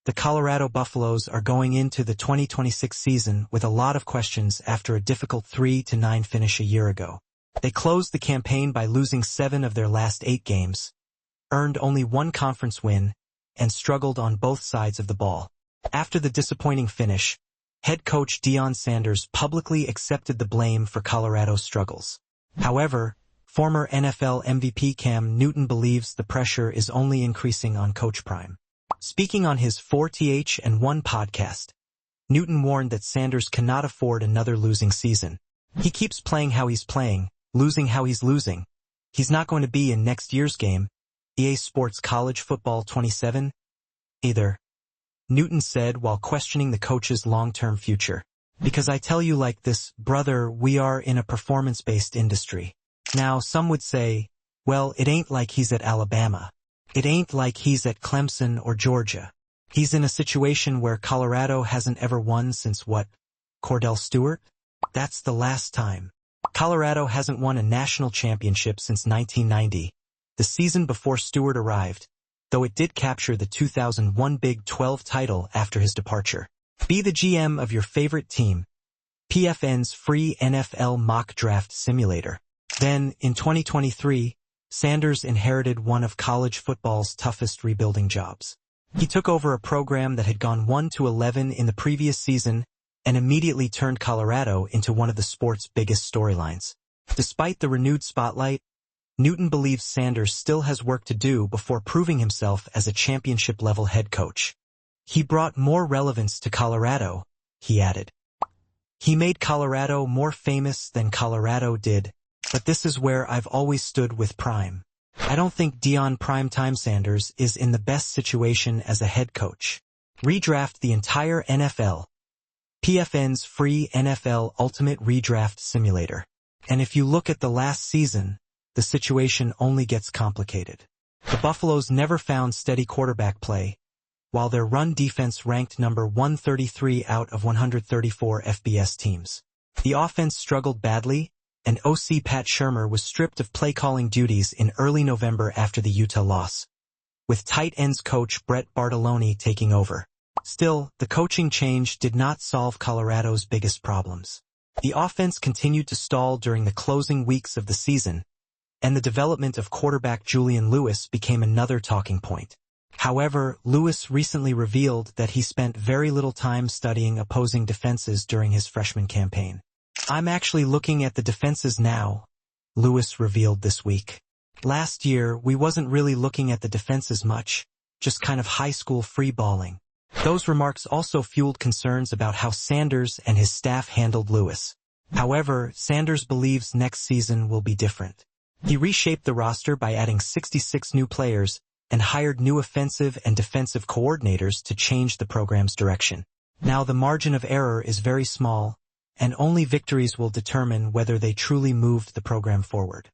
the Colorado Buffaloes are going into the 2026 season with a lot of questions after a difficult 3-9 finish a year ago. They closed the campaign by losing 7 of their last 8 games, earned only 1 conference win, and struggled on both sides of the ball. After the disappointing finish, head coach Deion Sanders publicly accepted the blame for Colorado's struggles. However, former NFL MVP Cam Newton believes the pressure is only increasing on Coach Prime. Speaking on his 4th&1 podcast, Newton warned that Sanders cannot afford another losing season. He keeps playing how he's playing, losing how he's losing. He's not going to be in next year's game, EA Sports College Football 27, either. Newton said while questioning the coach's long-term future. Because I tell you like this, brother, we are in a performance-based industry. Now, some would say, well, it ain't like he's at Alabama. It ain't like he's at Clemson or Georgia. He's in a situation where Colorado hasn't ever won since what? Cordell Stewart? That's the last time. Colorado hasn't won a national championship since 1990, the season before Stewart arrived, though it did capture the 2001 Big 12 title after his departure. Be the GM of your favorite team. PFN's free NFL mock draft simulator. Then, in 2023, Sanders inherited one of college football's toughest rebuilding jobs. He took over a program that had gone 1-11 in the previous season and immediately turned Colorado into one of the sport's biggest storylines. Despite the renewed spotlight, Newton believes Sanders still has work to do before proving himself as a championship-level head coach. He brought more relevance to Colorado, he added. He made Colorado more famous than Colorado did, but this is where I've always stood with Prime. I don't think Deion Primetime Sanders is in the best situation as a head coach. Redraft the entire NFL. PFN's free NFL Ultimate Redraft Simulator. And if you look at the last season, the situation only gets complicated. The Buffaloes never found steady quarterback play, while their run defense ranked number 133 out of 134 FBS teams. The offense struggled badly, and OC Pat Shurmur was stripped of play-calling duties in early November after the Utah loss, with tight ends coach Brett Bartolone taking over. Still, the coaching change did not solve Colorado's biggest problems. The offense continued to stall during the closing weeks of the season, and the development of quarterback Julian Lewis became another talking point. However, Lewis recently revealed that he spent very little time studying opposing defenses during his freshman campaign. I'm actually looking at the defenses now, Lewis revealed this week. Last year, we wasn't really looking at the defenses much, just kind of high school free balling. Those remarks also fueled concerns about how Sanders and his staff handled Lewis. However, Sanders believes next season will be different. He reshaped the roster by adding 66 new players and hired new offensive and defensive coordinators to change the program's direction. Now the margin of error is very small, and only victories will determine whether they truly moved the program forward.